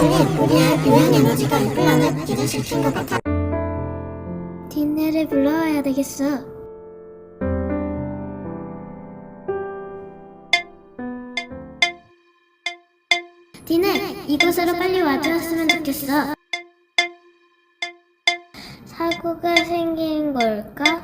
이제는 우리의 유형 에너지가 흘러는 기준시킨 것 같아. 딘네를 불러와야 되겠어. 딘네, 이곳으로 빨리 와주었으면 좋겠어. 사고가 생긴 걸까?